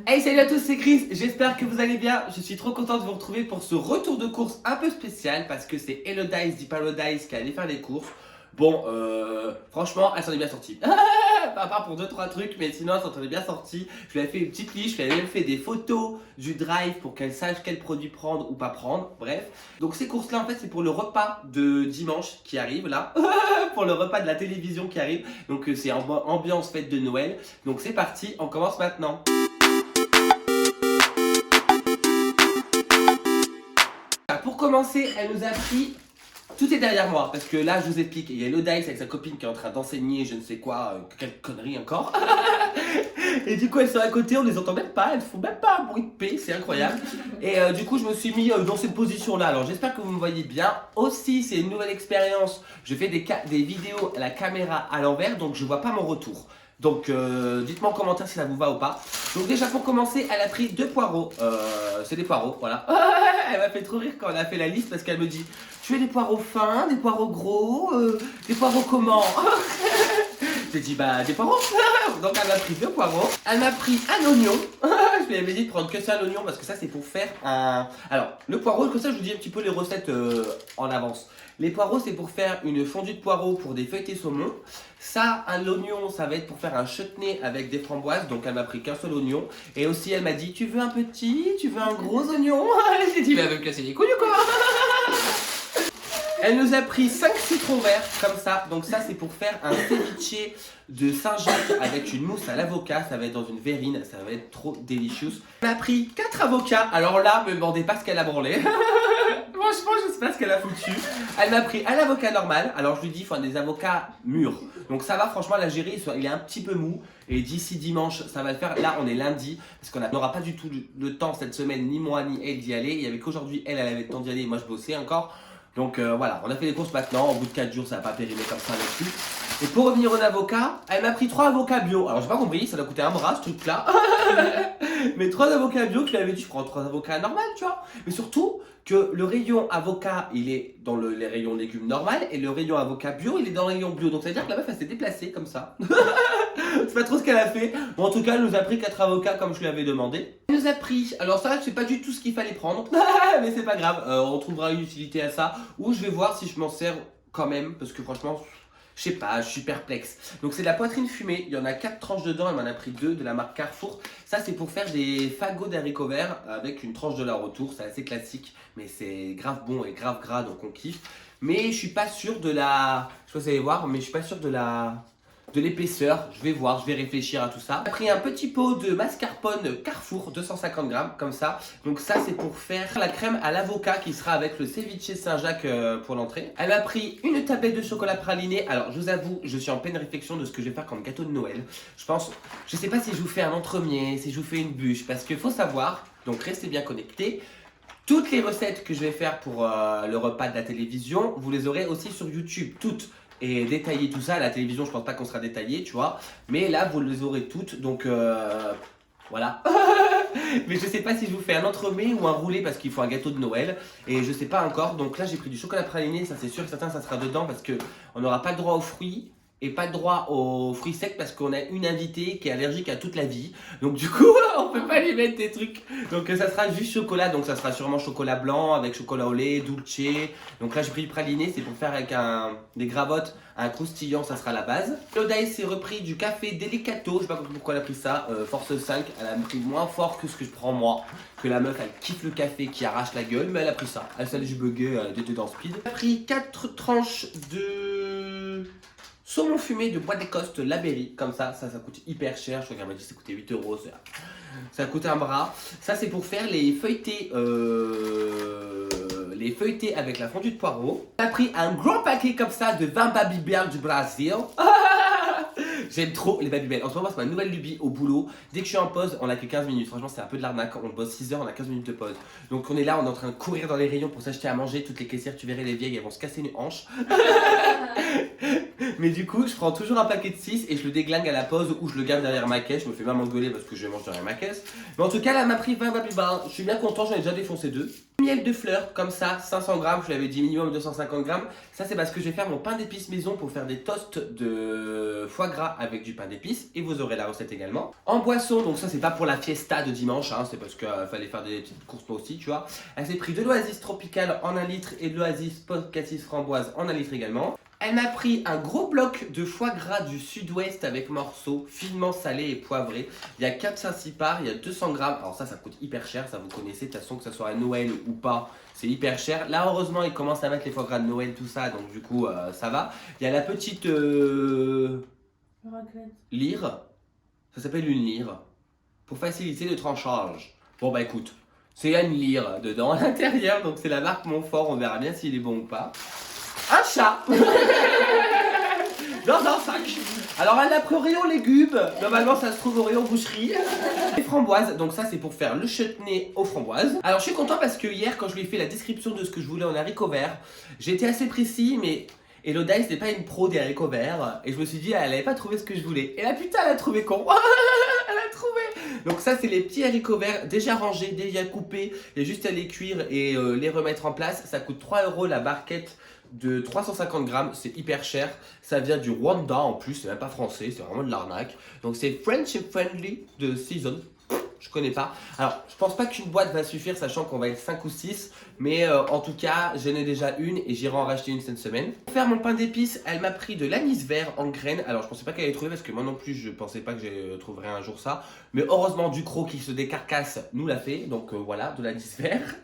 Hey, salut à tous, c'est Chris, j'espère que vous allez bien. Je suis trop content de vous retrouver pour ce retour de course un peu spécial parce que c'est Elodice dit Paradise qui allait faire les courses. Bon, franchement, elle s'en est bien sortie. Pas à part pour 2-3 trucs, mais sinon elle s'en est bien sortie. Je lui ai fait une petite liste, je lui ai même fait des photos du drive pour qu'elle sache quel produit prendre ou pas prendre. Bref, donc ces courses-là, en fait, c'est pour le repas de dimanche qui arrive là. Pour le repas de la télévision qui arrive. Donc c'est ambiance fête de Noël. Donc c'est parti, on commence maintenant. Pour commencer, elle nous a pris. Tout est derrière moi parce que là, je vous explique. Il y a Elodice avec sa copine qui est en train d'enseigner je ne sais quoi, quelle connerie encore. Et du coup, elles sont à côté, on les entend même pas, elles font même pas un bruit de paix, c'est incroyable. Et du coup, je me suis mis dans cette position-là. Alors, j'espère que vous me voyez bien. Aussi, c'est une nouvelle expérience. Je fais des vidéos à la caméra à l'envers, donc je vois pas mon retour. Donc, dites-moi en commentaire si ça vous va ou pas. Donc, déjà pour commencer, elle a pris 2 poireaux. C'est des poireaux, voilà. Elle m'a fait trop rire quand on a fait la liste parce qu'elle me dit: tu veux des poireaux fins, des poireaux gros, des poireaux comment? J'ai dit bah des poireaux. Donc elle m'a pris 2 poireaux. Elle m'a pris un oignon. Je lui avais dit de prendre que ça l'oignon parce que ça c'est pour faire un. Alors le poireau, comme ça je vous dis un petit peu les recettes en avance. Les poireaux c'est pour faire une fondue de poireaux pour des feuilletés saumon. Ça, l'oignon, ça va être pour faire un chutney avec des framboises. Donc elle m'a pris qu'un seul oignon. Et aussi elle m'a dit: tu veux un petit, tu veux un gros oignon? J'ai dit: mais elle veut me casser les couilles ou quoi? Elle nous a pris 5 citrons verts comme ça. Donc ça c'est pour faire un ceviche de Saint-Jacques avec une mousse à l'avocat. Ça va être dans une verrine, ça va être trop délicieux. Elle a pris 4 avocats. Alors là, me demandez pas ce qu'elle a branlé. Franchement, je sais pas ce qu'elle a foutu. Elle m'a pris un avocat normal. Alors je lui dis: il faut des avocats mûrs. Donc ça va, franchement, la gérer, il est un petit peu mou. Et d'ici dimanche, ça va le faire. Là, on est lundi. Parce qu'on n'aura pas du tout le temps cette semaine, ni moi, ni elle, d'y aller. Il y avait qu'aujourd'hui, elle avait le temps d'y aller. Et moi, je bossais encore. Donc voilà, on a fait les courses maintenant. Au bout de 4 jours, ça va pas périmer comme ça non plus. Et pour revenir aux avocats, elle m'a pris 3 avocats bio. Alors j'ai pas compris, ça doit coûter un bras ce truc là. Mais 3 avocats bio, je lui avais dit: je prends 3 avocats normal, tu vois. Mais surtout que le rayon avocat, il est dans les rayons légumes normal. Et le rayon avocat bio, il est dans le rayon bio. Donc ça veut dire que la meuf, elle s'est déplacée comme ça. C'est pas trop ce qu'elle a fait. Bon, en tout cas, elle nous a pris 4 avocats comme je lui avais demandé. Elle nous a pris. Alors ça, c'est pas du tout ce qu'il fallait prendre. Mais c'est pas grave, on trouvera une utilité à ça. Ou je vais voir si je m'en sers quand même. Parce que franchement, je sais pas, je suis perplexe. Donc c'est de la poitrine fumée. Il y en a 4 tranches dedans. Elle m'en a pris 2 de la marque Carrefour. Ça, c'est pour faire des fagots d'haricots verts avec une tranche de la retour. C'est assez classique. Mais c'est grave bon et grave gras. Donc on kiffe. Mais je suis pas sûr de la. Je sais pas si vous allez voir, mais je suis pas sûr de l'épaisseur. Je vais voir, je vais réfléchir à tout ça. J'ai pris un petit pot de mascarpone Carrefour, 250 grammes, comme ça. Donc ça, c'est pour faire la crème à l'avocat qui sera avec le ceviche Saint-Jacques pour l'entrée. Elle a pris une tablette de chocolat praliné. Alors, je vous avoue, je suis en pleine réflexion de ce que je vais faire comme gâteau de Noël. Je sais pas si je vous fais un entremets, si je vous fais une bûche, parce qu'il faut savoir, donc restez bien connectés. Toutes les recettes que je vais faire pour le repas de la télévision, vous les aurez aussi sur YouTube, toutes. Et détailler tout ça, à la télévision, je pense pas qu'on sera détaillé, tu vois. Mais là, vous les aurez toutes, donc voilà. Mais je sais pas si je vous fais un entremets ou un roulé parce qu'il faut un gâteau de Noël. Et je sais pas encore. Donc là, j'ai pris du chocolat praliné, ça c'est sûr et certain, ça sera dedans parce que on n'aura pas le droit aux fruits. Et pas de droit aux fruits secs parce qu'on a une invitée qui est allergique à toute la vie. Donc du coup, on peut pas lui mettre des trucs. Donc ça sera juste chocolat. Donc ça sera sûrement chocolat blanc avec chocolat au lait, dulce. Donc là, j'ai pris le praliné, c'est pour faire avec des gravottes, un croustillant, ça sera la base. Elodice s'est repris du café Delicato. Je sais pas pourquoi elle a pris ça. Force 5, elle a pris moins fort que ce que je prends moi. Que la meuf, elle kiffe le café qui arrache la gueule. Mais elle a pris ça. Elle s'est bugué, elle était dans speed. Elle a pris 4 tranches de saumon fumé de Bois d'Écosse La Berry, comme ça coûte hyper cher. Je crois qu'elle m'a dit que ça coûtait 8 euros, ça coûte un bras. Ça c'est pour faire les feuilletés avec la fondue de poireaux. On a pris un gros paquet comme ça de 20 Babybel du Brésil. J'aime trop les Babybel. En ce moment, c'est ma nouvelle lubie au boulot. Dès que je suis en pause, on a que 15 minutes. Franchement, c'est un peu de l'arnaque. On bosse 6 heures, on a 15 minutes de pause. Donc on est là, on est en train de courir dans les rayons pour s'acheter à manger. Toutes les caissières, tu verrais les vieilles, elles vont se casser une hanche. Mais du coup, je prends toujours un paquet de 6 et je le déglingue à la pause ou je le garde derrière ma caisse. Je me fais même engueuler parce que je mange derrière ma caisse. Mais en tout cas, là, elle m'a pris 20 Babybel. Je suis bien content, j'en ai déjà défoncé 2. Miel de fleurs, comme ça, 500 grammes. Je l'avais dit minimum 250 grammes. Ça, c'est parce que je vais faire mon pain d'épices maison pour faire des toasts de foie gras avec du pain d'épices et vous aurez la recette également. En boisson, donc ça c'est pas pour la fiesta de dimanche, hein, c'est parce qu'il fallait faire des petites courses moi aussi, tu vois. Elle s'est pris de l'Oasis Tropical en 1 litre et de l'Oasis Pot Cassis Framboise en 1 litre également. Elle m'a pris un gros bloc de foie gras du sud-ouest avec morceaux finement salés et poivrés. Il y a 4-5 parts, il y a 200 grammes. Alors ça coûte hyper cher, ça vous connaissez. De toute façon, que ça soit à Noël ou pas, c'est hyper cher. Là, heureusement, ils commencent à mettre les foie gras de Noël, tout ça. Donc du coup, ça va. Il y a la petite lyre. Ça s'appelle une lyre. Pour faciliter le tranchage. Bon bah écoute, c'est une lyre dedans à l'intérieur. Donc c'est la marque Montfort. On verra bien s'il est bon ou pas. Un chat dans un sac. Alors elle a pris au rayon légumes. Normalement ça se trouve au rayon boucherie. Les framboises, donc ça c'est pour faire le chutney aux framboises. Alors je suis content parce que hier quand je lui ai fait la description de ce que je voulais en haricots verts, j'ai été assez précis mais Elodie n'est pas une pro des haricots verts. Et je me suis dit elle n'avait pas trouvé ce que je voulais. Et la putain elle a trouvé con. Elle a trouvé. Donc ça c'est les petits haricots verts déjà rangés, déjà coupés. Il y a juste à les cuire et les remettre en place. Ça coûte 3 € la barquette de 350 grammes, c'est hyper cher. Ça vient du Rwanda en plus, c'est même pas français, c'est vraiment de l'arnaque. Donc c'est French and Friendly de Season. Je connais pas. Alors, je pense pas qu'une boîte va suffire, sachant qu'on va être 5 ou 6. Mais en tout cas, j'en ai déjà une et j'irai en racheter une cette semaine. Pour faire mon pain d'épices, elle m'a pris de l'anis vert en graines. Alors, je pensais pas qu'elle allait trouver parce que moi non plus, je pensais pas que je trouverais un jour ça. Mais heureusement, Ducros qui se décarcasse nous l'a fait. Donc voilà, de l'anis vert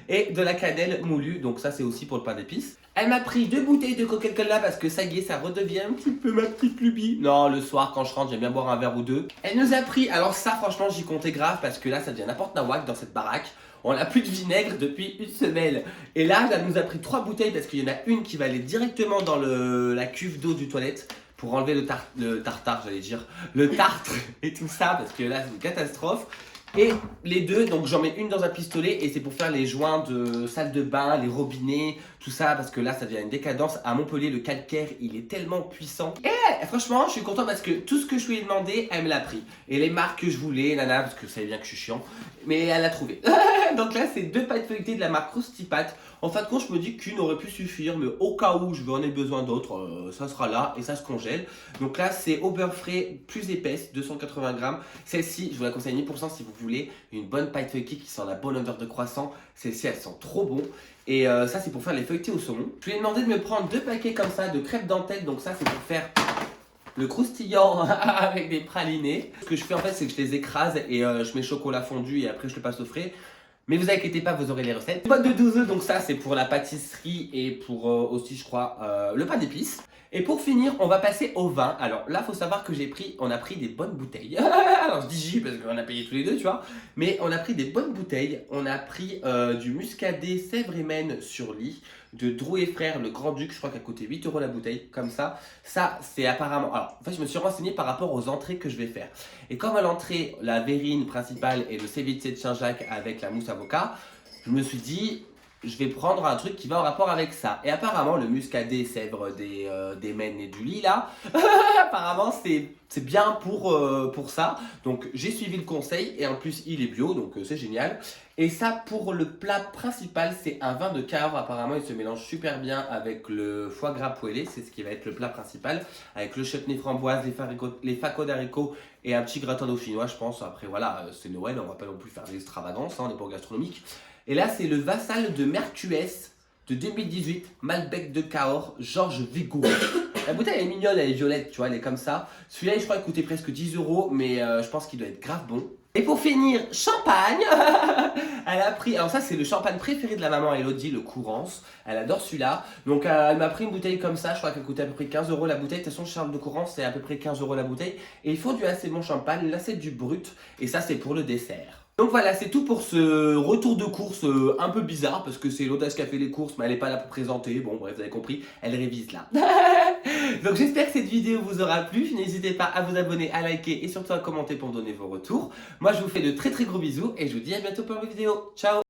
et de la cannelle moulue. Donc ça, c'est aussi pour le pain d'épices. Elle m'a pris 2 bouteilles de Coca-Cola parce que ça y est, ça redevient un petit peu ma petite lubie. Non, le soir, quand je rentre, j'aime bien boire un verre ou deux. Elle nous a pris, alors ça, franchement, j'y comptais grave parce que là, ça devient n'importe nawak dans cette baraque. On n'a plus de vinaigre depuis une semaine. Et là, elle nous a pris 3 bouteilles parce qu'il y en a une qui va aller directement dans la cuve d'eau du toilette pour enlever le tartare, j'allais dire, le tartre et tout ça parce que là, c'est une catastrophe. Et les deux, donc j'en mets une dans un pistolet et c'est pour faire les joints de salle de bain, les robinets, tout ça parce que là ça devient une décadence. À Montpellier, le calcaire il est tellement puissant. Et franchement, je suis content parce que tout ce que je lui ai demandé, elle me l'a pris. Et les marques que je voulais, nana, parce que vous savez bien que je suis chiant, mais elle l'a trouvé. Donc là, c'est 2 pâtes feuilletées de la marque Krusty Pat. En fin de compte, je me dis qu'une aurait pu suffire, mais au cas où je vais en ai besoin d'autres, ça sera là et ça se congèle. Donc là, c'est au beurre frais plus épaisse, 280 grammes. Celle-ci, je vous la conseille 1000% si vous voulez une bonne pâte feuilletée qui sent la bonne odeur de croissant. Celle-ci, elle sent trop bon. Et ça, c'est pour faire les feuilletés au saumon. Je lui ai demandé de me prendre 2 paquets comme ça de crêpes dentelle. Donc ça, c'est pour faire le croustillant avec des pralinés. Ce que je fais en fait, c'est que je les écrase et je mets chocolat fondu et après je le passe au frais. Mais vous inquiétez pas, vous aurez les recettes. Une boîte de 12 œufs, donc ça c'est pour la pâtisserie et pour aussi je crois le pain d'épices. Et pour finir, on va passer au vin. Alors là, faut savoir que on a pris des bonnes bouteilles. Alors je dis J parce qu'on a payé tous les deux, tu vois. Mais on a pris des bonnes bouteilles. On a pris du muscadet Sèvres et Maine sur lit, de Drouet et Frères, le Grand Duc, je crois qu'elle coûtait 8 € la bouteille, comme ça. Ça, c'est apparemment... Alors, en fait, je me suis renseigné par rapport aux entrées que je vais faire. Et comme à l'entrée, la verrine principale et le ceviche de Saint-Jacques avec la mousse avocat, je me suis dit... je vais prendre un truc qui va en rapport avec ça. Et apparemment, le muscadet Sèvres des Maines et du Lit, là, apparemment, c'est bien pour ça. Donc, j'ai suivi le conseil et en plus, il est bio, donc c'est génial. Et ça, pour le plat principal, c'est un vin de Cahors. Apparemment, il se mélange super bien avec le foie gras poêlé. C'est ce qui va être le plat principal. Avec le chutney framboise, les facos d'haricots et un petit gratin dauphinois, je pense. Après, voilà, c'est Noël, on va pas non plus faire des extravagances, hein, on n'est pas gastronomique. Et là, c'est le Vassal de Mercues de 2018, Malbec de Cahors, Georges Vigoureux. La bouteille elle est mignonne, elle est violette, tu vois, elle est comme ça. Celui-là, je crois qu'il coûtait presque 10 €, mais je pense qu'il doit être grave bon. Et pour finir, champagne. Elle a pris, alors ça c'est le champagne préféré de la maman Elodie, le Courance. Elle adore celui-là. Donc elle m'a pris une bouteille comme ça, je crois qu'elle coûtait à peu près 15 € la bouteille. De toute façon, Charles de Courance c'est à peu près 15 € la bouteille. Et il faut du assez bon champagne, là c'est du brut. Et ça c'est pour le dessert. Donc voilà, c'est tout pour ce retour de course un peu bizarre parce que c'est l'audace qui a fait les courses mais elle n'est pas là pour présenter. Bon bref, vous avez compris, elle révise là. Donc j'espère que cette vidéo vous aura plu. N'hésitez pas à vous abonner, à liker et surtout à commenter pour donner vos retours. Moi je vous fais de très très gros bisous et je vous dis à bientôt pour une vidéo. Ciao.